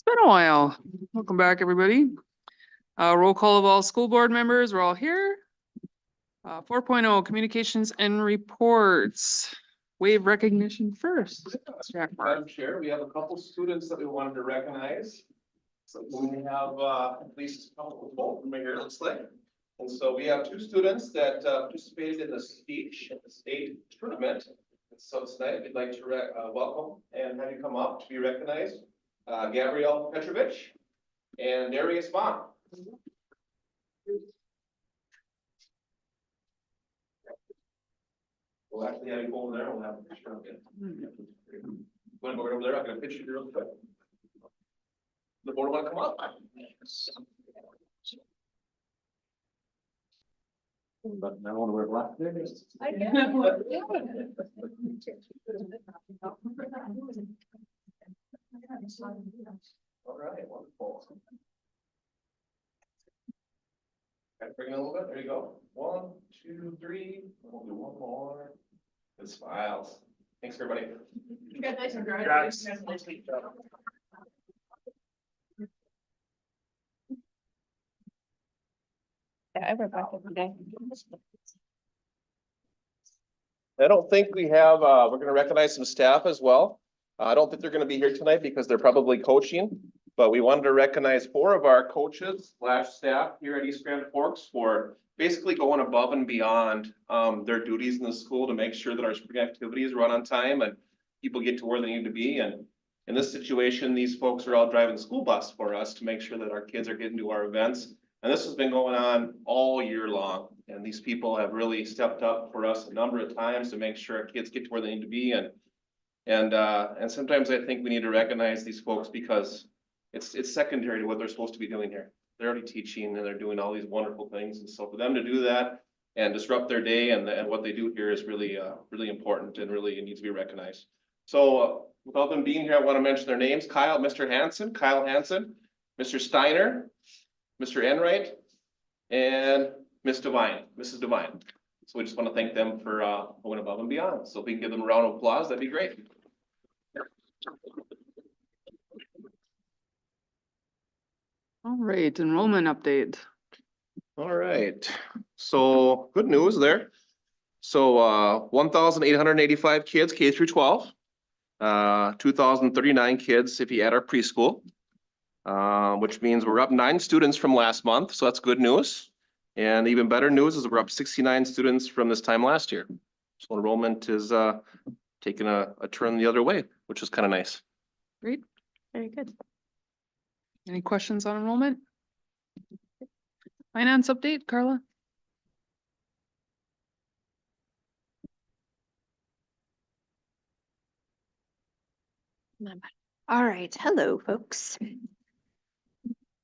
It's been a while. Welcome back, everybody. Roll call of all school board members. We're all here. 4.0 communications and reports. Wave recognition first. Madam Chair, we have a couple students that we wanted to recognize. So we have at least a couple of both from here, it looks like. And so we have two students that participated in the speech at the state tournament. And so tonight we'd like to welcome and have you come up to be recognized. Gabrielle Petrovich and Darius Vaughn. We'll actually have you go over there. We'll have a picture of it. Want to go right over there? I've got a picture here real quick. The board want to come up? But I want to wear black. There it is. All right, wonderful. Okay, bring it a little bit. There you go. 1, 2, 3. We'll do one more. Good smiles. Thanks, everybody. Congratulations. I don't think we have, we're going to recognize some staff as well. I don't think they're going to be here tonight because they're probably coaching, but we wanted to recognize 4 of our coaches / staff here at East Grand Forks for basically going above and beyond their duties in the school to make sure that our spring activities run on time and people get to where they need to be. And in this situation, these folks are all driving the school bus for us to make sure that our kids are getting to our events. And this has been going on all year long. And these people have really stepped up for us a number of times to make sure our kids get to where they need to be. And sometimes I think we need to recognize these folks because it's secondary to what they're supposed to be doing here. They're already teaching and they're doing all these wonderful things. And so for them to do that and disrupt their day and what they do here is really, really important and really needs to be recognized. So without them being here, I want to mention their names. Mr. Hansen, Kyle Hansen, Mr. Steiner, Mr. Enright, and Mrs. Devine. So we just want to thank them for going above and beyond. So if we can give them a round of applause, that'd be great. All right, enrollment update. All right, so good news there. So 1,885 kids K through 12, 2,039 kids if you add our preschool, which means we're up 9 students from last month. So that's good news. And even better news is we're up 69 students from this time last year. So enrollment is taking a turn the other way, which is kind of nice. Great, very good. Any questions on enrollment? Finance update, Carla? All right, hello, folks.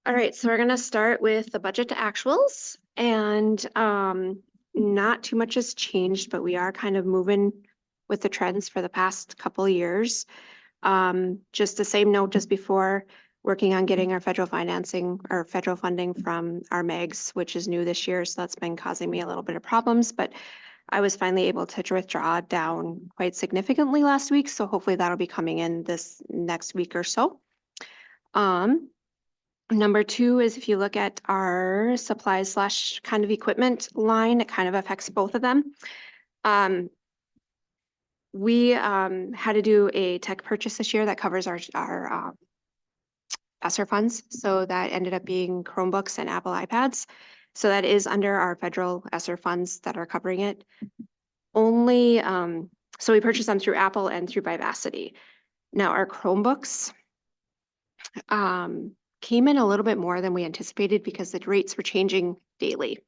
All right, so we're gonna start with the budget to actuals, and not too much has changed, but we are kind of moving with the trends for the past couple of years. Just the same note just before, working on getting our federal financing or federal funding from our MEGs, which is new this year, so that's been causing me a little bit of problems, but I was finally able to withdraw down quite significantly last week, so hopefully that'll be coming in this next week or so. Number 2 is if you look at our supplies / kind of equipment line, it kind of affects both of them. We had to do a tech purchase this year that covers our ESSER funds. So that ended up being Chromebooks and Apple iPads. So that is under our federal ESSER funds that are covering it. Only, so we purchased them through Apple and through Vivacity. Now our Chromebooks came in a little bit more than we anticipated because the rates were changing daily.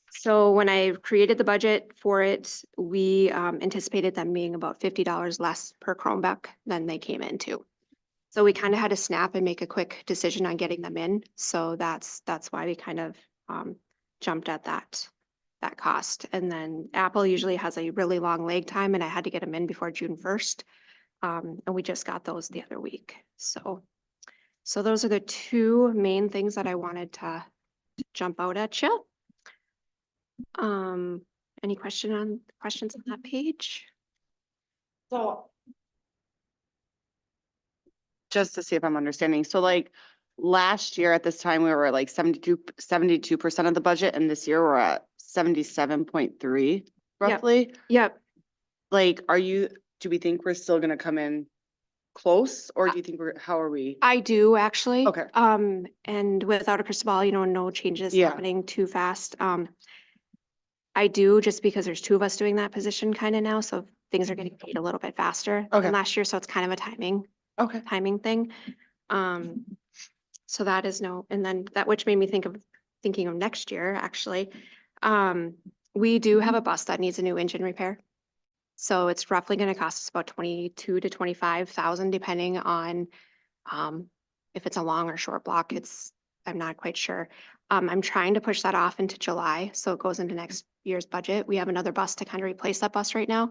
So when I created the budget for it, we anticipated them being about $50 less per Chromebook than they came into. So we kind of had to snap and make a quick decision on getting them in. So that's why we kind of jumped at that cost. And then Apple usually has a really long lag time, and I had to get them in before June 1st. And we just got those the other week. So those are the 2 main things that I wanted to jump out at you. Any questions on that page? So just to see if I'm understanding. So like last year at this time, we were at like 72% of the budget, and this year we're at 77.3 roughly. Yep, Like, do we think we're still gonna come in close, or do you think how are we? I do actually. Okay. And without a crystal ball, no changes Yeah. happening too fast. I do, just because there's two of us doing that position kind of now, so things are getting paid a little bit faster Okay. than last year, so it's kind of a Okay. timing thing. So that is and then that, which made me thinking of next year, actually. We do have a bus that needs a new engine repair. So it's roughly gonna cost us about 22 to 25,000, depending on, if it's a long or short block. I'm not quite sure. I'm trying to push that off into July, so it goes into next year's budget. We have another bus to kind of replace that bus right now.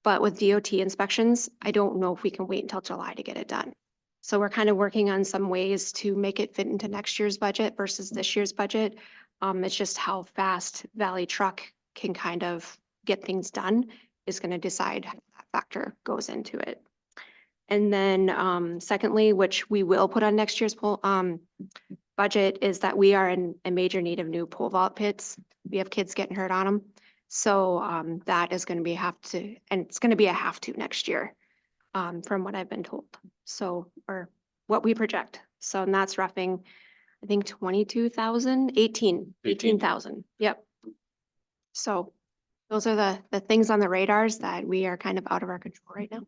But with DOT inspections, I don't know if we can wait until July to get it done. So we're kind of working on some ways to make it fit into next year's budget versus this year's budget. It's just how fast Valley Truck can kind of get things done is going to decide how that factor goes into it. And then secondly, which we will put on next year's budget, is that we are in a major need of new pole vault pits. We have kids getting hurt on them. So that is going to be and it's going to be a have to next year, from what I've been told. So, or what we project. So, and that's roughing, I think 18,000. Yep. So those are the things on the radars that we are kind of out of our control right now.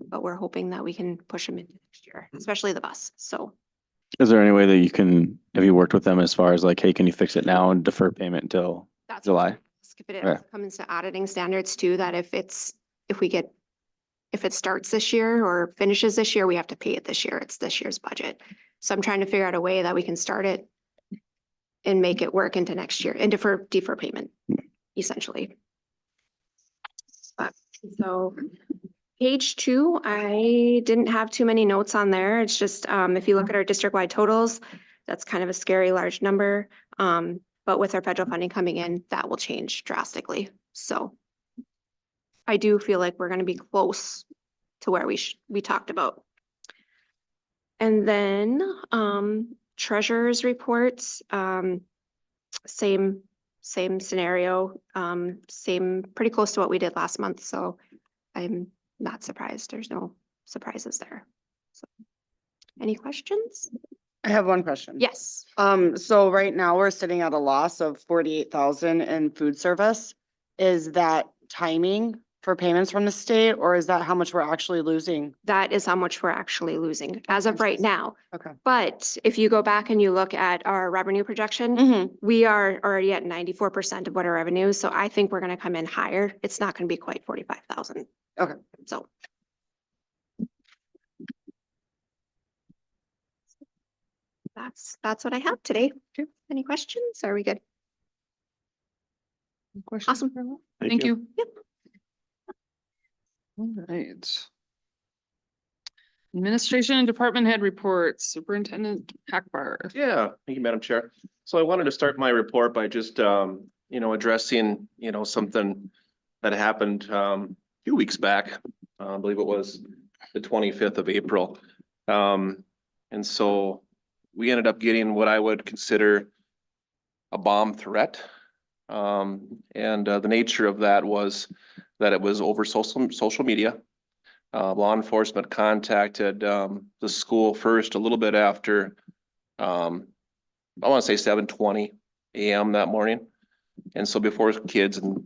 But we're hoping that we can push them into next year, especially the bus. So Is there any way that have you worked with them as far as like, hey, can you fix it now and defer payment until that's July? if it Okay. comes to auditing standards too, that if it starts this year or finishes this year, we have to pay it this year. It's this year's budget. So I'm trying to figure out a way that we can start it and make it work into next year and defer payment, essentially. So page 2, I didn't have too many notes on there. It's just, if you look at our district-wide totals, that's kind of a scary large number. But with our federal funding coming in, that will change drastically. So I do feel like we're going to be close to where we talked about. And then treasurer's reports, same scenario, pretty close to what we did last month. So I'm not surprised. There's no surprises there. So, any questions? I have one question. Yes. So right now we're sitting at a loss of 48,000 in food service. Is that timing for payments from the state, or is that how much we're actually losing? That is how much we're actually losing as of right now. Okay. But if you go back and you look at our revenue projection, Mm-hmm. we are already at 94% of what our revenue is. So I think we're going to come in higher. It's not going to be quite 45,000. Okay. So. That's what I have today. Any questions? Are we good? Awesome. Thank you. Yep. All right. Administration and department head reports, Superintendent Hackbar. Yeah, thank you, Madam Chair. So I wanted to start my report by just, addressing, something that happened, a few weeks back. I believe it was the 25th of April. And so we ended up getting what I would consider a bomb threat. The nature of that was that it was over social media. Law enforcement contacted the school first a little bit after, I want to say 7:20 a.m. that morning. And so before kids and,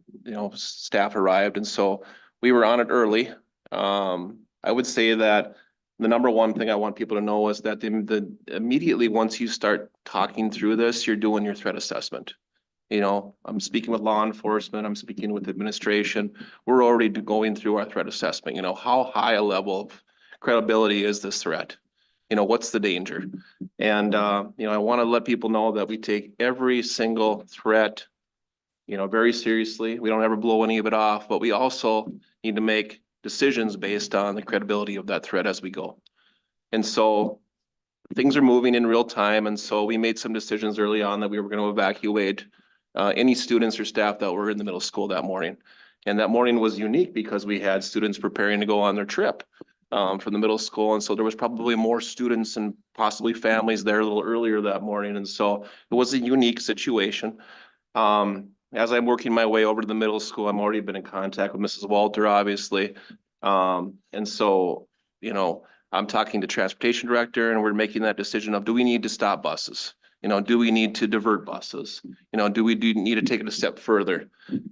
staff arrived. And so we were on it early. I would say that the number one thing I want people to know is that immediately once you start talking through this, you're doing your threat assessment. I'm speaking with law enforcement, I'm speaking with administration. We're already going through our threat assessment. How high a level of credibility is this threat? What's the danger? And, I want to let people know that we take every single threat, very seriously. We don't ever blow any of it off, but we also need to make decisions based on the credibility of that threat as we go. And so things are moving in real time. And so we made some decisions early on that we were going to evacuate any students or staff that were in the middle school that morning. And that morning was unique because we had students preparing to go on their trip. from the middle school. And so there was probably more students and possibly families there a little earlier that morning. And so it was a unique situation. As I'm working my way over to the middle school, I'm already been in contact with Mrs. Walter, obviously. And so, you know, I'm talking to transportation director and we're making that decision of, do we need to stop buses? You know, do we need to divert buses? You know, do we need to take it a step further?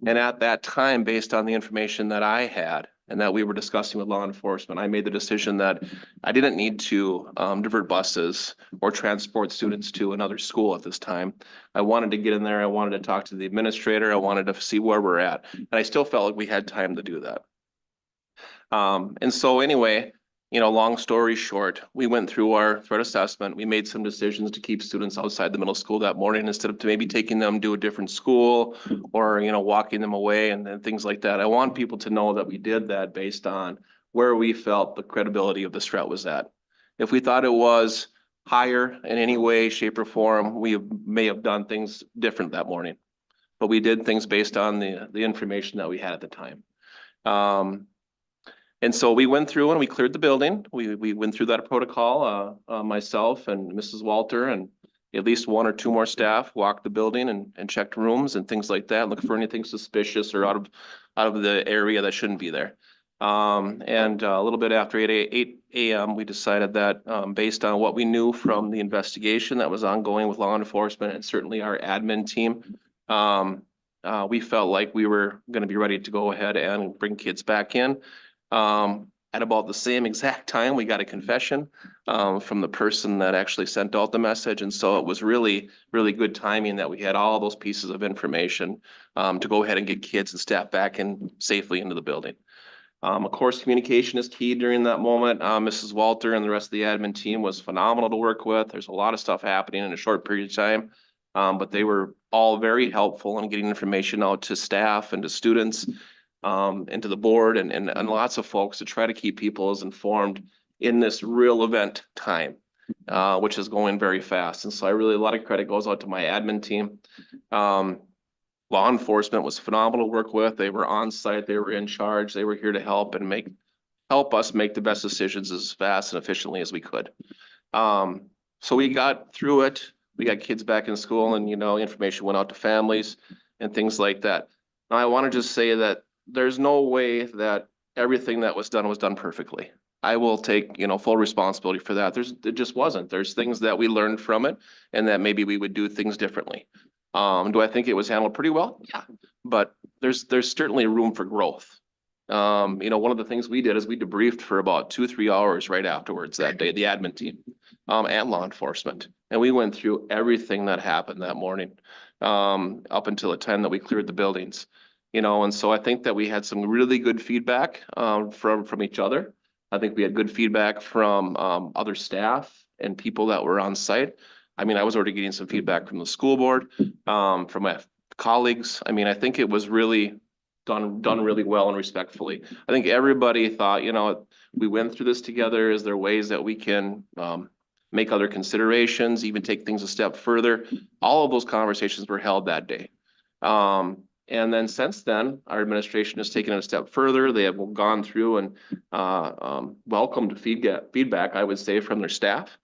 And at that time, based on the information that I had and that we were discussing with law enforcement, I made the decision that I didn't need to divert buses or transport students to another school at this time. I wanted to get in there. I wanted to talk to the administrator. I wanted to see where we're at. And I still felt like we had time to do that. And so anyway, you know, long story short, we went through our threat assessment. We made some decisions to keep students outside the middle school that morning instead of maybe taking them to a different school or, you know, walking them away and things like that. I want people to know that we did that based on where we felt the credibility of this threat was at. If we thought it was higher in any way, shape, or form, we may have done things different that morning. But we did things based on the information that we had at the time. And so we went through and we cleared the building. We went through that protocol, myself and Mrs. Walter and at least one or two more staff walked the building and checked rooms and things like that, look for anything suspicious or out of the area that shouldn't be there. And a little bit after 8 a.m., we decided that based on what we knew from the investigation that was ongoing with law enforcement and certainly our admin team, we felt like we were going to be ready to go ahead and bring kids back in. At about the same exact time, we got a confession from the person that actually sent out the message. And so it was really, really good timing that we had all those pieces of information to go ahead and get kids and staff back in safely into the building. Of course, communication is key during that moment. Mrs. Walter and the rest of the admin team was phenomenal to work with. There's a lot of stuff happening in a short period of time, but they were all very helpful in getting information out to staff and to students. And to the board and lots of folks to try to keep people as informed in this real event time, which is going very fast. And so a lot of credit goes out to my admin team. Law enforcement was phenomenal to work with. They were on site, they were in charge, they were here to help and help us make the best decisions as fast and efficiently as we could. So we got through it. We got kids back in school and, you know, information went out to families and things like that. Now I want to just say that there's no way that everything that was done perfectly. I will take, you know, full responsibility for that. It just wasn't. There's things that we learned from it and that maybe we would do things differently. Do I think it was handled pretty well? Yeah, but there's certainly room for growth. You know, one of the things we did is we debriefed for about 2-3 hours right afterwards that day, the admin team, and law enforcement. And we went through everything that happened that morning, up until the time that we cleared the buildings. You know, and so I think that we had some really good feedback from each other. I think we had good feedback from other staff and people that were on site. I mean, I was already getting some feedback from the school board, from my colleagues. I mean, I think it was really done really well and respectfully. I think everybody thought, you know, we went through this together. Is there ways that we can make other considerations, even take things a step further? All of those conversations were held that day. And then since then, our administration has taken it a step further. They have gone through and welcomed feedback, I would say, from their staff.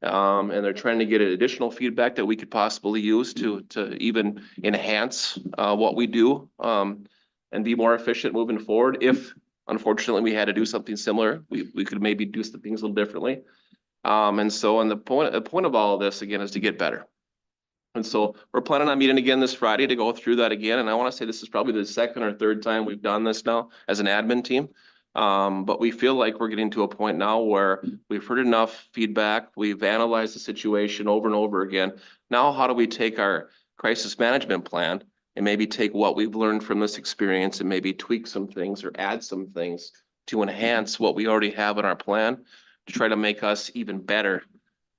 And they're trying to get additional feedback that we could possibly use to even enhance what we do and be more efficient moving forward. If unfortunately we had to do something similar, we could maybe do some things a little differently. And so the point of all of this again is to get better. And so we're planning on meeting again this Friday to go through that again. And I want to say this is probably the second or third time we've done this now as an admin team. But we feel like we're getting to a point now where we've heard enough feedback. We've analyzed the situation over and over again. Now, how do we take our crisis management plan and maybe take what we've learned from this experience and maybe tweak some things or add some things to enhance what we already have in our plan to try to make us even better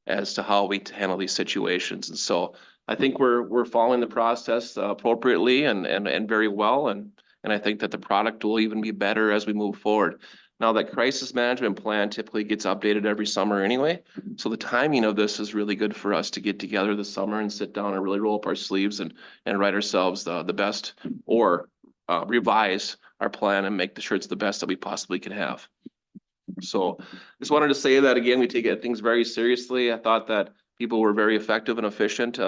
as to how we handle these situations. And so I think we're following the process appropriately and very well. And I think that the product will even be better as we move forward. Now that crisis management plan typically gets updated every summer anyway. So the timing of this is really good for us to get together this summer and sit down and really roll up our sleeves and write ourselves the best or revise our plan and make sure it's the best that we possibly can have. So just wanted to say that again, we take things very seriously. I thought that people were very effective and efficient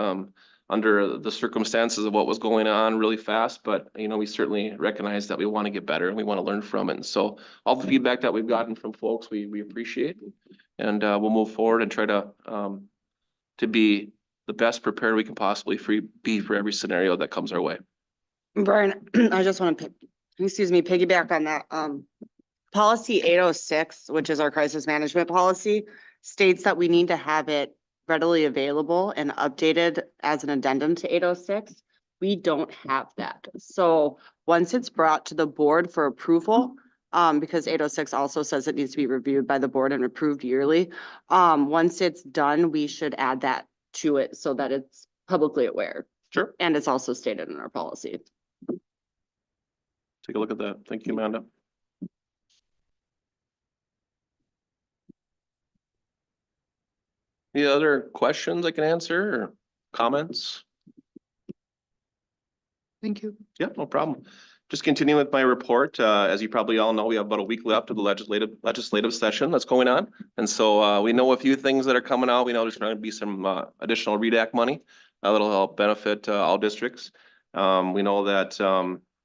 under the circumstances of what was going on really fast, but you know, we certainly recognize that we want to get better and we want to learn from it. And so all the feedback that we've gotten from folks, we appreciate. And we'll move forward and try to be the best prepared we can possibly be for every scenario that comes our way. Brian, I just want to, piggyback on that. Policy 806, which is our crisis management policy, states that we need to have it readily available and updated as an addendum to 806. We don't have that. So once it's brought to the board for approval, because 806 also says it needs to be reviewed by the board and approved yearly. Once it's done, we should add that to it so that it's publicly aware. Sure. And it's also stated in our policy. Take a look at that. Thank you, Amanda. Any other questions I can answer or comments? Thank you. Yeah, no problem. Just continuing with my report, as you probably all know, we have about a week left of the legislative session that's going on. And so we know a few things that are coming out. We know there's going to be some additional REDAC money that'll help benefit all districts. We know that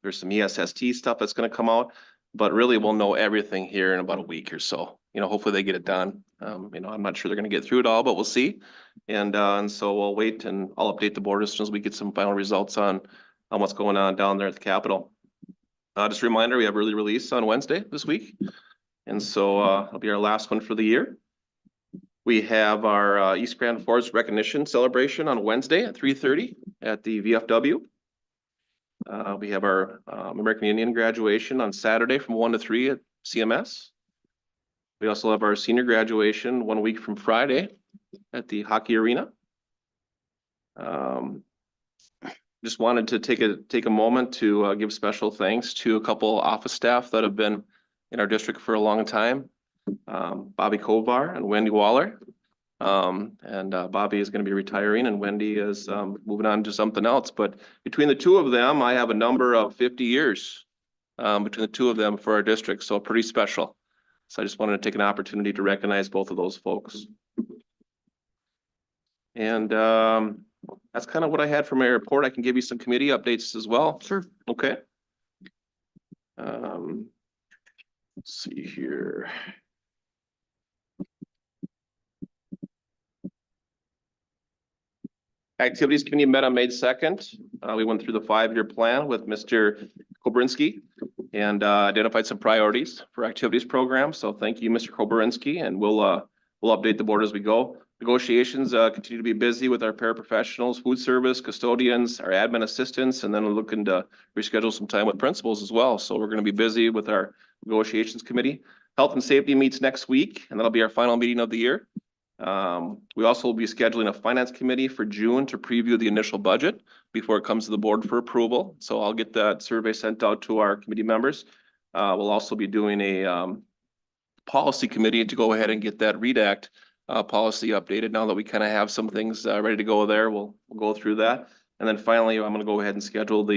there's some ESST stuff that's going to come out, but really we'll know everything here in about a week or so. You know, hopefully they get it done. You know, I'm not sure they're going to get through it all, but we'll see. And so we'll wait and I'll update the board as soon as we get some final results on what's going on down there at the Capitol. Just a reminder, we have early release on Wednesday this week. And so it'll be our last one for the year. We have our East Grand Forest recognition celebration on Wednesday at 3:30 at the VFW. We have our American Indian graduation on Saturday from 1 to 3 at CMS. We also have our senior graduation 1 week from Friday at the hockey arena. Just wanted to take a moment to give special thanks to a couple office staff that have been in our district for a long time. Bobby Kovar and Wendy Waller. Bobby is going to be retiring and Wendy is moving on to something else. But between the two of them, I have a number of 50 years between the two of them for our district. So pretty special. So I just wanted to take an opportunity to recognize both of those folks. And that's kind of what I had for my report. I can give you some committee updates as well. Sure. Okay. Let's see here. Activities Committee met on May 2nd. We went through the 5-year plan with Mr. Kobrinski and identified some priorities for activities program. So thank you, Mr. Kobrinski, and we'll update the board as we go. Negotiations continue to be busy with our paraprofessionals, food service, custodians, our admin assistants, and then we're looking to reschedule some time with principals as well. So we're going to be busy with our negotiations committee. Health and safety meets next week, and that'll be our final meeting of the year. We also will be scheduling a finance committee for June to preview the initial budget before it comes to the board for approval. So I'll get that survey sent out to our committee members. We'll also be doing a policy committee to go ahead and get that REDACT policy updated. Now that we kind of have some things ready to go there, we'll go through that. And then finally, I'm going to go ahead and schedule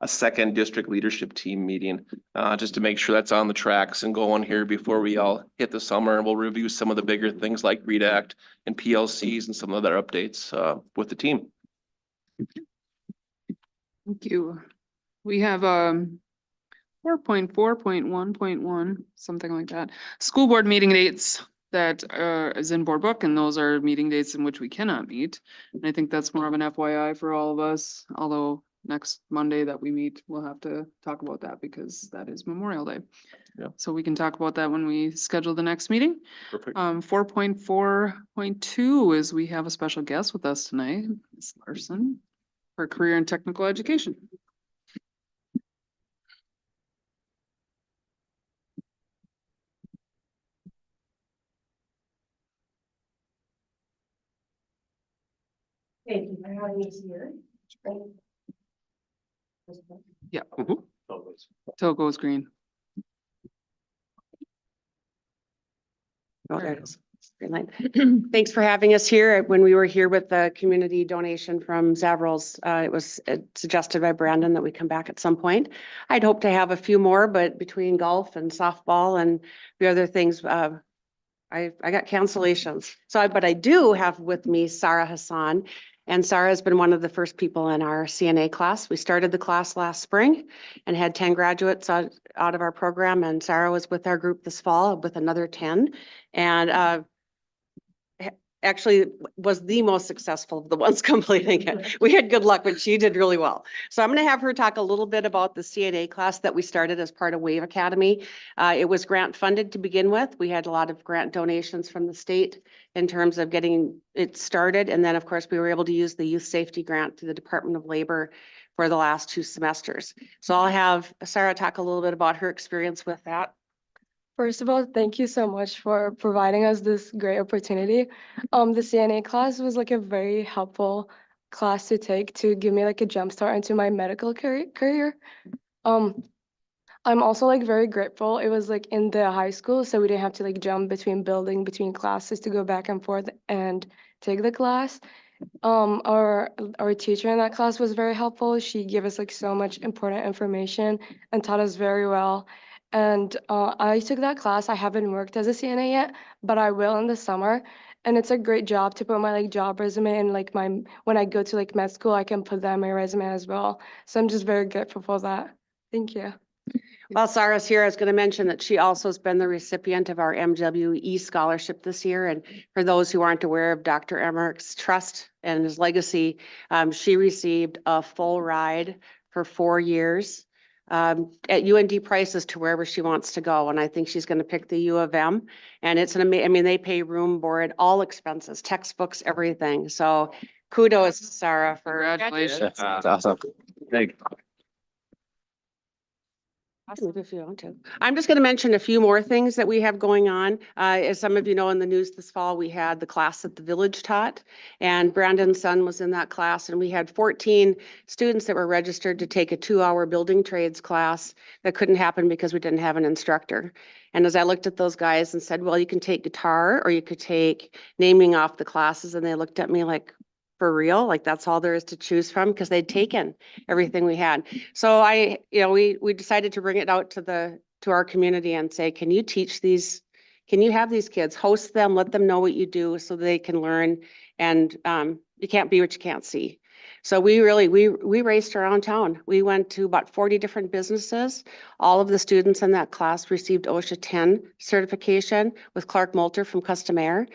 a second district leadership team meeting just to make sure that's on the tracks and going here before we all hit the summer. And we'll review some of the bigger things like REDACT and PLCs and some other updates with the team. Thank you. We have 4.4.1.1, something like that. School board meeting dates that is in board book, and those are meeting dates in which we cannot meet. And I think that's more of an FYI for all of us, although next Monday that we meet, we'll have to talk about that because that is Memorial Day. Yeah. So we can talk about that when we schedule the next meeting. Perfect. 4.4.2 is we have a special guest with us tonight, Ms. Larson, for career and technical education. Thank you for having us here. Mhm. Till it goes green. Okay. tonight. Thanks for having us here. When we were here with the community donation from Zavrel's, it was suggested by Brandon that we come back at some point. I'd hope to have a few more, but between golf and softball and the other things, I got cancellations. But I do have with me Sarah Hassan. And Sarah has been one of the first people in our CNA class. We started the class last spring and had 10 graduates out of our program. And Sarah was with our group this fall with another 10. And actually was the most successful of the ones completing it. We had good luck, but she did really well. So I'm going to have her talk a little bit about the CNA class that we started as part of Wave Academy. It was grant funded to begin with. We had a lot of grant donations from the state in terms of getting it started. And then of course we were able to use the youth safety grant through the Department of Labor for the last 2 semesters. So I'll have Sarah talk a little bit about her experience with that. First of all, thank you so much for providing us this great opportunity. The CNA class was like a very helpful class to take to give me like a jump start into my medical career. I'm also like very grateful. It was like in the high school, so we didn't have to like jump between classes to go back and forth and take the class. Our teacher in that class was very helpful. She gave us like so much important information and taught us very well. And I took that class. I haven't worked as a CNA yet, but I will in the summer. And it's a great job to put my like job resume and like when I go to like med school, I can put that in my resume as well. So I'm just very grateful for that. Thank you. While Sarah's here, I was going to mention that she also has been the recipient of our MWE scholarship this year. And for those who aren't aware of Dr. Emmerich's trust and his legacy, she received a full ride for 4 years at UND prices to wherever she wants to go. And I think she's going to pick the U of M. And it's I mean, they pay room, board, all expenses, textbooks, everything. So kudos, Sarah, for Congratulations. That's awesome. Thank you. Awesome, if you want to. I'm just going to mention a few more things that we have going on. As some of you know, in the news this fall, we had the class that the village taught, and Brandon's son was in that class, and we had 14 students that were registered to take a 2-hour building trades class that couldn't happen because we didn't have an instructor. And as I looked at those guys and said, well, you can take guitar or you could take naming off the classes, and they looked at me like, for real, like that's all there is to choose from, because they'd taken everything we had. So we decided to bring it out to our community and say, can you teach these, can you have these kids, host them, let them know what you do so they can learn, and you can't be what you can't see. So we raced around town. We went to about 40 different businesses. All of the students in that class received OSHA 10 certification with Clark Moulter from Custom Air.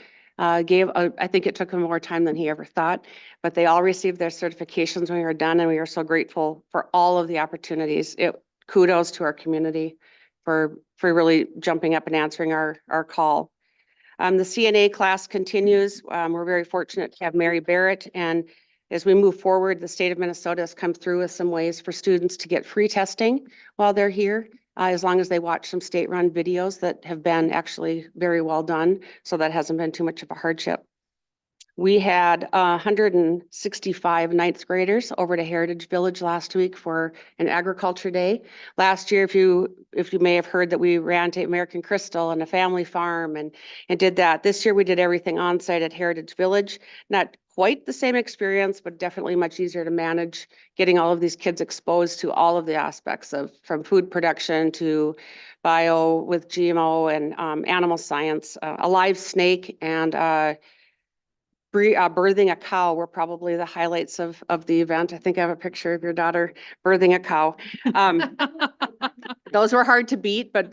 I think it took him more time than he ever thought, but they all received their certifications when we were done, and we are so grateful for all of the opportunities. Kudos to our community for really jumping up and answering our call. The CNA class continues. We're very fortunate to have Mary Barrett, and as we move forward, the state of Minnesota has come through with some ways for students to get free testing while they're here. As long as they watch some state-run videos that have been actually very well done. So that hasn't been too much of a hardship. We had 165 ninth graders over to Heritage Village last week for an agriculture day. Last year, if you may have heard that we ran to American Crystal and a family farm and did that. This year we did everything on site at Heritage Village. Not quite the same experience, but definitely much easier to manage, getting all of these kids exposed to all of the aspects of from food production to bio with GMO and animal science. A live snake and birthing a cow were probably the highlights of the event. I think I have a picture of your daughter birthing a cow. Those were hard to beat, but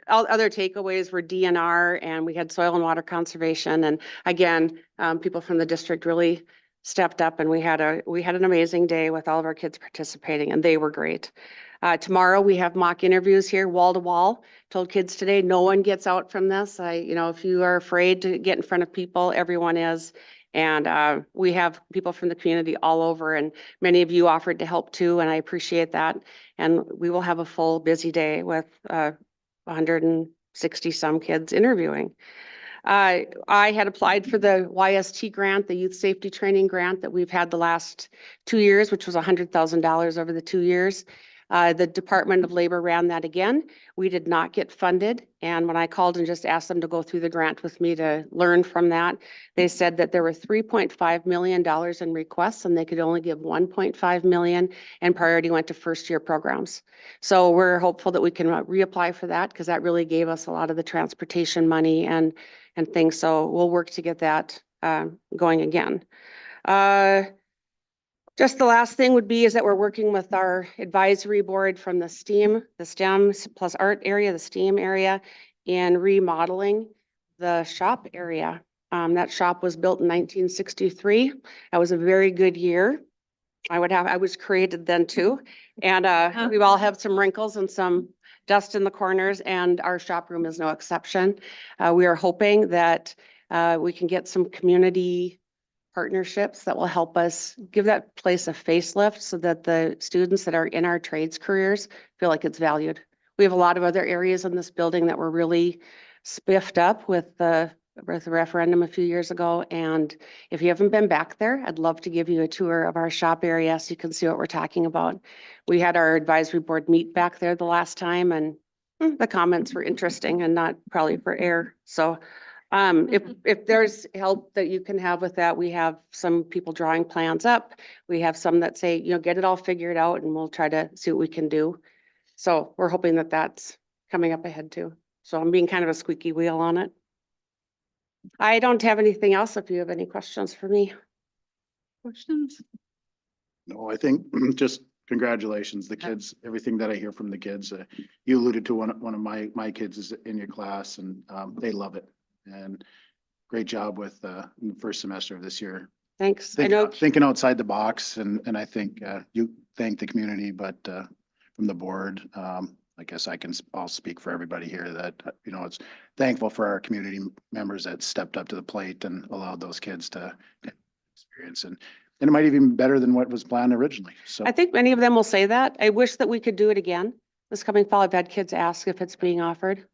other takeaways were DNR, and we had soil and water conservation. And again, people from the district really stepped up, and we had an amazing day with all of our kids participating, and they were great. Tomorrow we have mock interviews here, wall to wall. Told kids today, no one gets out from this. If you are afraid to get in front of people, everyone is. And we have people from the community all over, and many of you offered to help too, and I appreciate that. And we will have a full busy day with 160 some kids interviewing. I had applied for the YST grant, the Youth Safety Training Grant that we've had the last 2 years, which was $100,000 over the 2 years. The Department of Labor ran that again. We did not get funded. And when I called and just asked them to go through the grant with me to learn from that, they said that there were $3.5 million in requests and they could only give 1.5 million, and priority went to first year programs. So we're hopeful that we can reapply for that because that really gave us a lot of the transportation money and things. So we'll work to get that going again. Just the last thing would be is that we're working with our advisory board from the STEM plus art area, the STEAM area, in remodeling the shop area. That shop was built in 1963. That was a very good year. I was created then too. And we all have some wrinkles and some dust in the corners, and our shop room is no exception. We are hoping that we can get some community partnerships that will help us give that place a facelift so that the students that are in our trades careers feel like it's valued. We have a lot of other areas in this building that were really spiffed up with the referendum a few years ago. And if you haven't been back there, I'd love to give you a tour of our shop area so you can see what we're talking about. We had our advisory board meet back there the last time, and the comments were interesting and not probably for air. So if there's help that you can have with that, we have some people drawing plans up. We have some that say, get it all figured out and we'll try to see what we can do. So we're hoping that that's coming up ahead too. So I'm being kind of a squeaky wheel on it. I don't have anything else. If you have any questions for me. Questions? No, I think just congratulations, the kids, everything that I hear from the kids. You alluded to one of my kids is in your class and they love it. And great job with the first semester of this year. Thanks. I know. Thinking outside the box, and I think you thank the community, but from the board, I guess I'll speak for everybody here that, it's thankful for our community members that stepped up to the plate and allowed those kids to experience. And it might even be better than what was planned originally. So I think many of them will say that. I wish that we could do it again. This coming fall, I've had kids ask if it's being offered.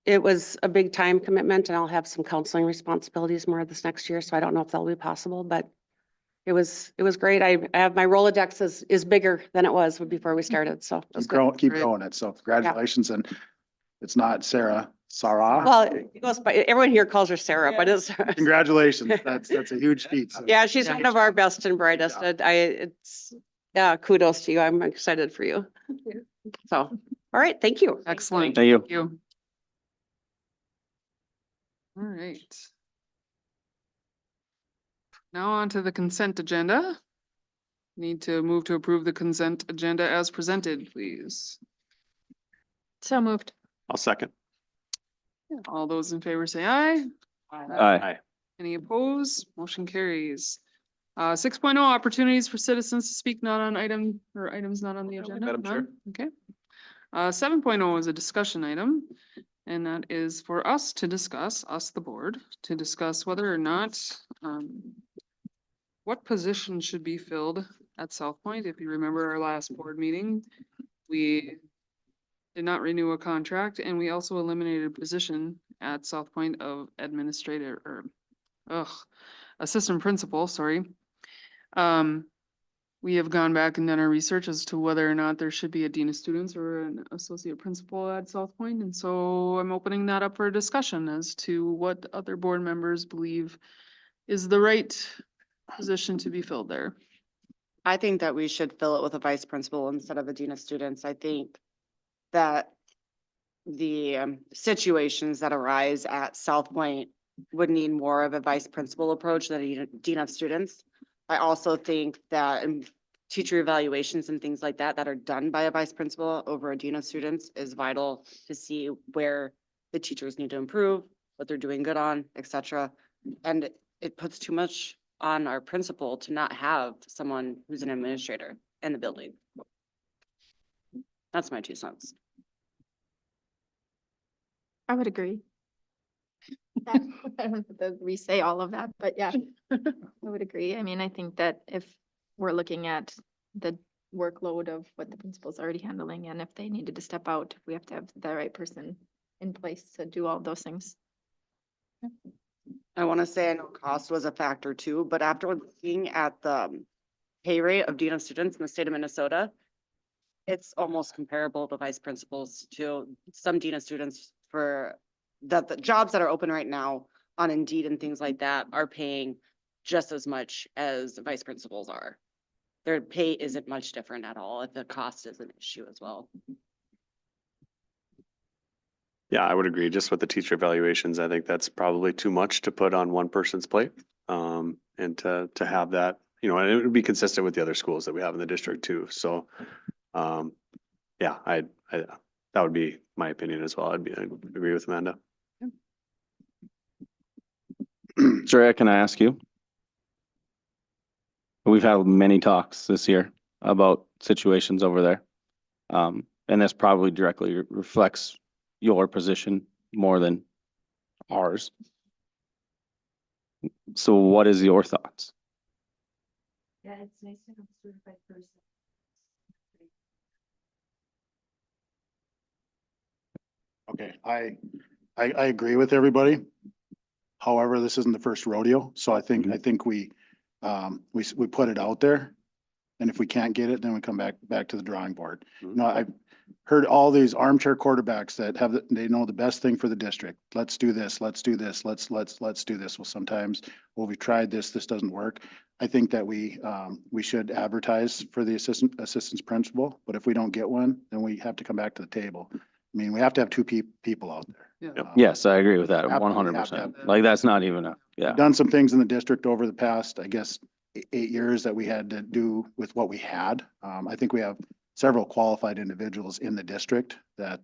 It was a big time commitment and I'll have some counseling responsibilities more this next year. So I don't know if that'll be possible, but it was great. I have my Rolodex is bigger than it was before we started. So it was good. keep growing it. So congratulations. And it's not Sarah. Well, it goes by, everyone here calls her Sarah, but it's. Congratulations. That's a huge feat. So Yeah, she's one of our best and brightest. Kudos to you. I'm excited for you. So, all right, thank you. Excellent. Thank you. Thank you. All right. Now on to the consent agenda. Need to move to approve the consent agenda as presented, please. So moved. I'll second. All those in favor say aye. Aye. Any opposed? Motion carries. 6.0 opportunities for citizens to speak not on item or items not on the agenda. Madam Chair. None? Okay. 7.0 is a discussion item. And that is for us to discuss, the board, to discuss whether or not, what position should be filled at South Point. If you remember our last board meeting, we did not renew a contract and we also eliminated a position at South Point of administrator or, assistant principal, sorry. We have gone back and done our research as to whether or not there should be a dean of students or an associate principal at South Point. And so I'm opening that up for a discussion as to what other board members believe is the right position to be filled there. I think that we should fill it with a vice principal instead of a dean of students. I think that the situations that arise at South Point would need more of a vice principal approach than a dean of students. I also think that teacher evaluations and things like that are done by a vice principal over a dean of students is vital to see where the teachers need to improve, what they're doing good on, etc. And it puts too much on our principal to not have someone who's an administrator in the building. That's my 2 cents. I would agree. I don't have to re-say all of that, but yeah, I would agree. I mean, I think that if we're looking at the workload of what the principal's already handling, and if they needed to step out, we have to have the right person in place to do all those things. I want to say I know cost was a factor too, but after looking at the pay rate of dean of students in the state of Minnesota, it's almost comparable to vice principals to some dean of students for that the jobs that are open right now on Indeed and things like that are paying just as much as vice principals are. Their pay isn't much different at all. The cost is an issue as well. Yeah, I would agree. Just with the teacher evaluations, I think that's probably too much to put on one person's plate. And to have that, you know, and it would be consistent with the other schools that we have in the district too. So, yeah, that would be my opinion as well. I agree with Amanda. Soraya, can I ask you? We've had many talks this year about situations over there. And this probably directly reflects your position more than ours. So what is your thoughts? Yeah, it's nice to have a certified person. Okay, I agree with everybody. However, this isn't the first rodeo, so I think we put it out there. And if we can't get it, then we come back to the drawing board. You know, I've heard all these armchair quarterbacks that they know the best thing for the district. Let's do this, let's do this, let's do this. Well, sometimes, well, we've tried this doesn't work. I think that we should advertise for the assistance principal, but if we don't get one, then we have to come back to the table. I mean, we have to have two people out there. Yeah. Yes, I agree with that, Absolutely 100%. Like, that's not even yeah. Done some things in the district over the past, I guess, 8 years that we had to do with what we had. I think we have several qualified individuals in the district that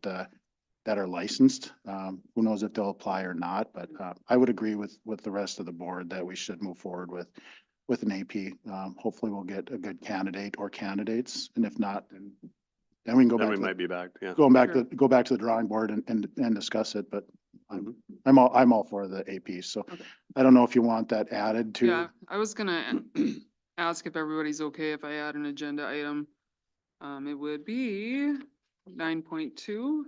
are licensed. Who knows if they'll apply or not, but I would agree with the rest of the board that we should move forward with an AP. Hopefully we'll get a good candidate or candidates, and if not, then we can go Then back we to might be back, yeah. go back to the drawing board and discuss it, but I'm all for the AP, so Okay. I don't know if you want that added to. Yeah, I was gonna ask if everybody's okay if I add an agenda item. It would be 9.2.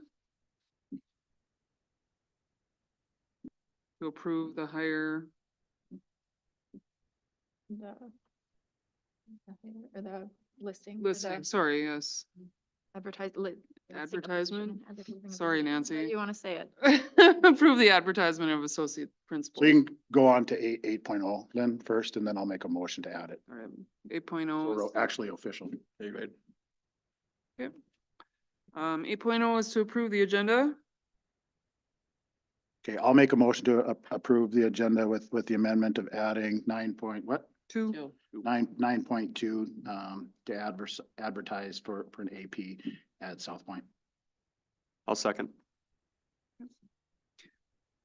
To approve the hire. Or the listing. or the Listing, sorry, yes. Advertisement? advertising of Sorry, the- Nancy. however you want to say it. Approve the advertisement of associate principal. So you can go on to 8.0 then first, and then I'll make a motion to add it. All right, 8.0. So is- actually official. Great. 8.0 is to approve the agenda. Okay, I'll make a motion to approve the agenda with the amendment of adding 2. 9.2, to advertise for an AP at South Point. I'll second.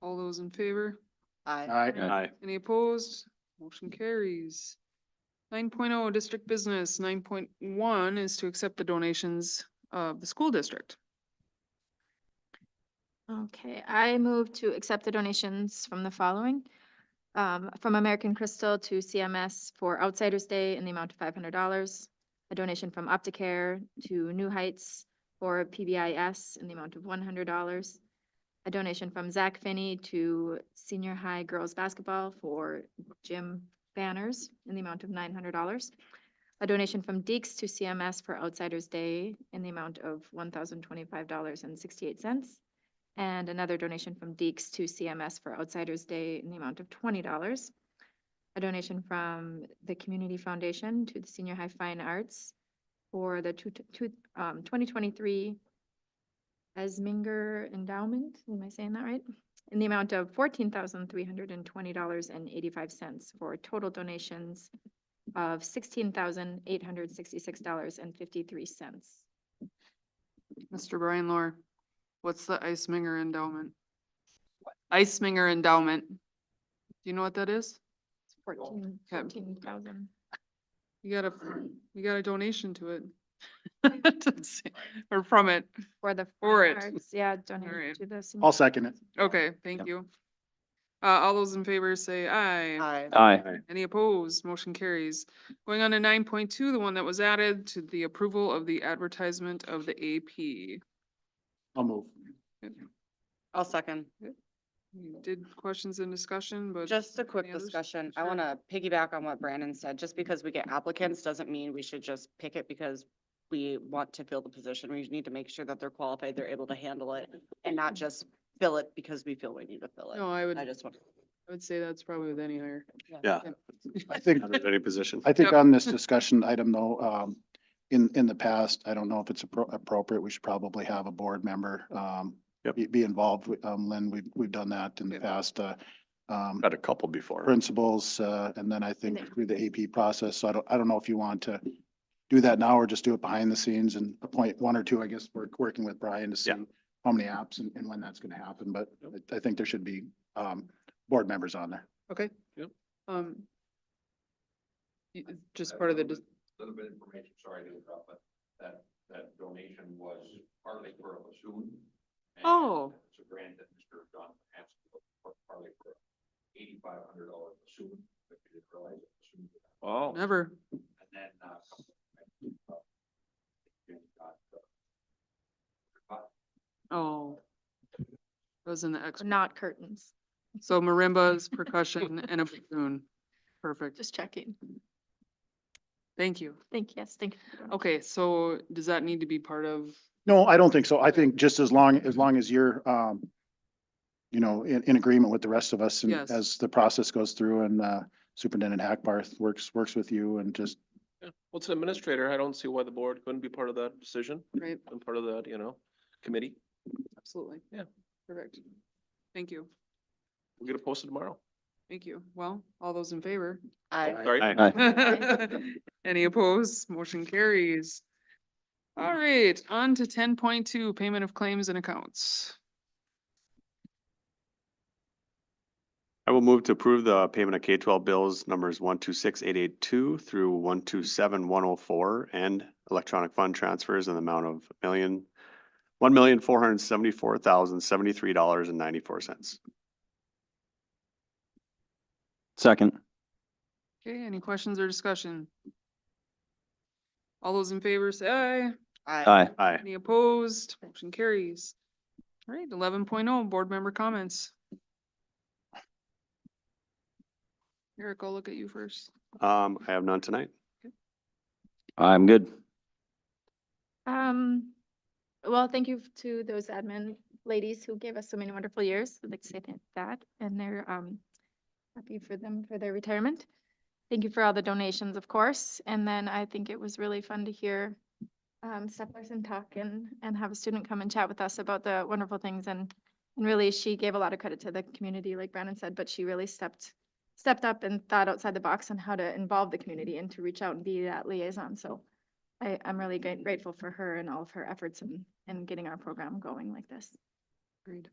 All those in favor? All right, Aye. Any opposed? Motion carries. 9.0 district business. 9.1 is to accept the donations of the school district. Okay, I move to accept the donations from the following. From American Crystal to CMS for Outsiders Day in the amount of $500. A donation from Opticare to New Heights for PBIS in the amount of $100. A donation from Zach Finney to Senior High Girls Basketball for gym banners in the amount of $900. A donation from Deeks to CMS for Outsiders Day in the amount of $1,025.68. And another donation from Deeks to CMS for Outsiders Day in the amount of $20. A donation from the Community Foundation to the Senior High Fine Arts for the 2023 Esminger Endowment, am I saying that right? In the amount of $14,320.85 for total donations of $16,866.53. Mr. Brian Lohr, what's the Iceminger Endowment? Iceminger Endowment. Do you know what that is? 14,000. You got a donation to it. Or from it. For the. For fine it. arts, yeah, Alright. donate to the. I'll second it. Okay, thank you. All those in favor say aye. Aye. Any opposed? Motion carries. Going on to 9.2, the one that was added to the approval of the advertisement of the AP. I'll move. I'll second. You did questions and discussion, but. Just a quick Any others? discussion. I Sure. want to piggyback on what Brandon said. Just because we get applicants doesn't mean we should just pick it because we want to fill the position. We need to make sure that they're qualified, they're able to handle it and not just fill it because we feel we need to fill it. No, I I just want. would say that's probably with any hire. Yeah. I think, Any position. I think Yep. on this discussion item though, in the past, I don't know if it's appropriate, we should probably have a board member, Yep. be involved. Lynn, we've done that in the Yep. past, Got a couple before. principals, and then I think through the AP process. So I don't know if you want to do that now or just do it behind the scenes and appoint one or two, I guess, working with Brian to see Yeah. how many apps and when that's gonna happen. But I think there should be, board members on there. Okay. Just part of the, Little bit of information, sorry to interrupt, but that donation was partly for a bassoon. and Oh. It's a grant that Mr. John asked for, partly for $8,500 bassoon, but you didn't realize it. Bassoon. Oh. never. And then, Oh. Those in the X. Not curtains, So marimbas, percussion and a bassoon. Perfect. just checking. Thank you. Yes, thank you. Okay, so does that need to be part of? No, I don't think so. I think just as long as you're, in agreement with the rest of us and Yes. as the process goes through and, Superintendent Hackbarth works with you and just, Yeah. Well, it's an administrator. I don't see why the board couldn't be part of that decision Right, and part of that, committee. absolutely. Yeah. Perfect. Thank you. We'll get it posted tomorrow. Thank you. Well, all those in favor? Sorry. Aye. Any opposed? Motion carries. All right, on to 10.2, payment of claims and accounts. I will move to approve the payment of K-12 bills numbers 126,882 through 127,104 and electronic fund transfers in the amount of $1,474,073.94. Second. Okay, any questions or discussion? All those in favor say aye. Aye. Aye. Any opposed? Motion carries. All right, 11.0, board member comments. Eric, I'll look at you first. I have none tonight. I'm good. Well, thank you to those admin ladies who gave us so many wonderful years. I'd like to say that, and they're happy for them for their retirement. Thank you for all the donations, of course. And then I think it was really fun to hear Steph Larson talk and have a student come and chat with us about the wonderful things. And really, she gave a lot of credit to the community, like Brandon said, but she really stepped up and thought outside the box on how to involve the community and to reach out and be that liaison. So I'm really grateful for her and all of her efforts in getting our program going like this. Agreed.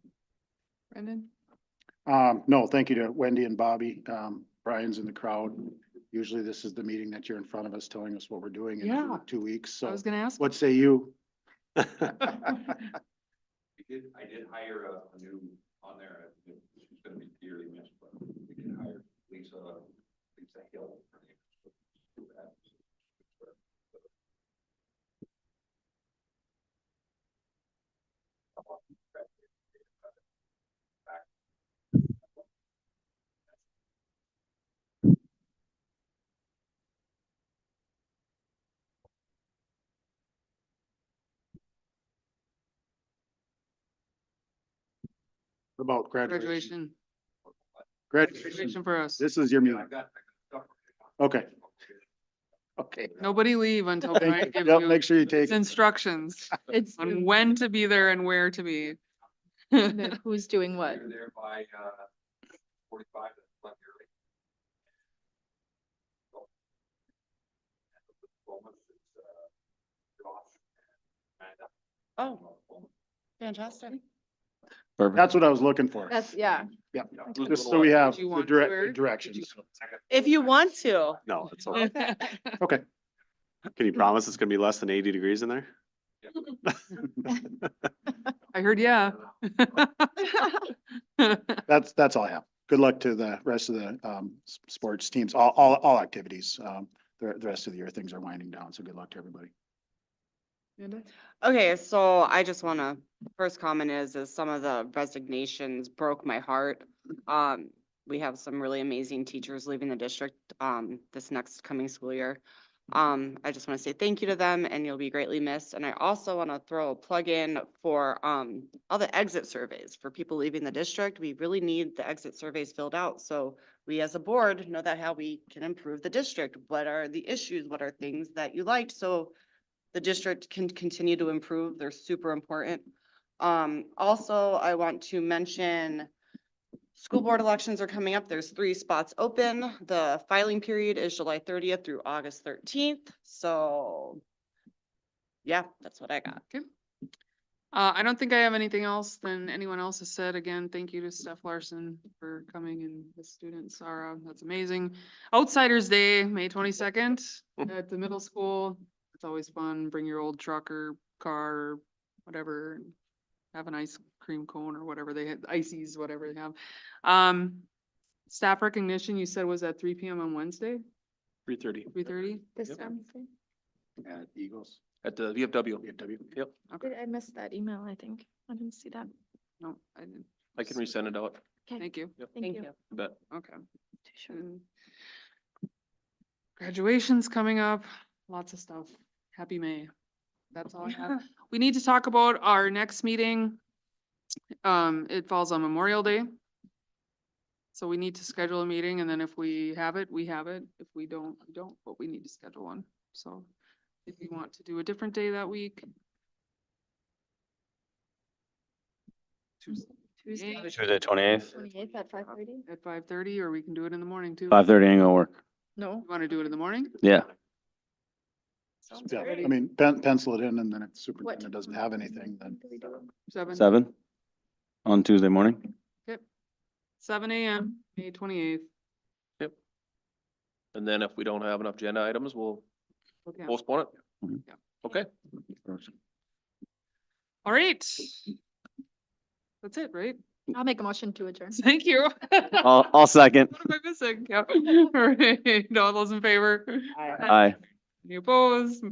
Brendan? no, thank you to Wendy and Bobby. Brian's in the crowd. Usually this is the meeting that you're in front of us telling us what we're doing in Yeah. 2 weeks. I So was gonna ask. what say you? I did hire a new on there. She's gonna be dearly missed, but we did hire Lisa Hill. What about graduation? Graduation. Graduation. Graduation for us. This is your Yeah, I meeting. got stuff. Okay. Okay. Nobody leave until Brian gives Yep, you make sure you take his instructions It's on when to be there and where to be. who's doing what. You're there by 45 to left early. Oh, fantastic. Perfect. That's what I was looking for. That's, yeah. Yeah, just so we have Do you the want to, Eric? direct directions. If you want to. No, it's okay. Okay. Can you promise it's gonna be less than 80 degrees in there? I heard, yeah. That's all I have. Good luck to the rest of the sports teams, all activities. The rest of the year, things are winding down, so good luck to everybody. Amanda? Okay, so I just wanna, first comment is some of the resignations broke my heart. We have some really amazing teachers leaving the district, this next coming school year. I just want to say thank you to them and you'll be greatly missed. And I also want to throw a plug in for all the exit surveys for people leaving the district. We really need the exit surveys filled out. So we as a board know that how we can improve the district. What are the issues? What are things that you liked? So the district can continue to improve. They're super important. Also, I want to mention school board elections are coming up. There's 3 spots open. The filing period is July 30th through August 13th. So yeah, that's what I got. I don't think I have anything else than anyone else has said. Again, thank you to Steph Larson for coming and the students. Sarah, that's amazing. Outsiders Day, May 22nd at the middle school. It's always fun. Bring your old truck or car or whatever. And have an ice cream cone or whatever they had, ices, whatever they have. Staff recognition, you said was at 3 p.m. on Wednesday, 3:30 3:30? This Yep. Wednesday? Eagles. at the VFW. VFW. Yep, Okay, I missed that email, I think. I didn't see that. no, I didn't. I can resend it out. Okay, Thank you. thank you. But Okay. And graduation's coming up, lots of stuff. Happy May. That's all I have. We need to talk about our next meeting. It falls on Memorial Day. So we need to schedule a meeting and then if we have it, we have it. If we don't, we don't, but we need to schedule one. So if you want to do a different day that week. Tuesday Tuesday, Tuesday, 28th. 28th at 5:30? at 5:30, or we can do it in the morning too. 5:30 ain't gonna work. No. You want to do it in the morning? Yeah. Sounds Yeah, great. I mean, pencil it in and then if the superintendent doesn't have anything, then. Do we do it? 7. 7 on Tuesday morning. 7 a.m., May 28th. and then if we don't have enough agenda items, we'll Okay. postpone it. Mhm. Yeah. Okay, All right. That's it, right? I'll make a motion to adjourn. Thank you. I'll second. What am I missing? Yeah. All right. All those in favor? Aye. Any opposed?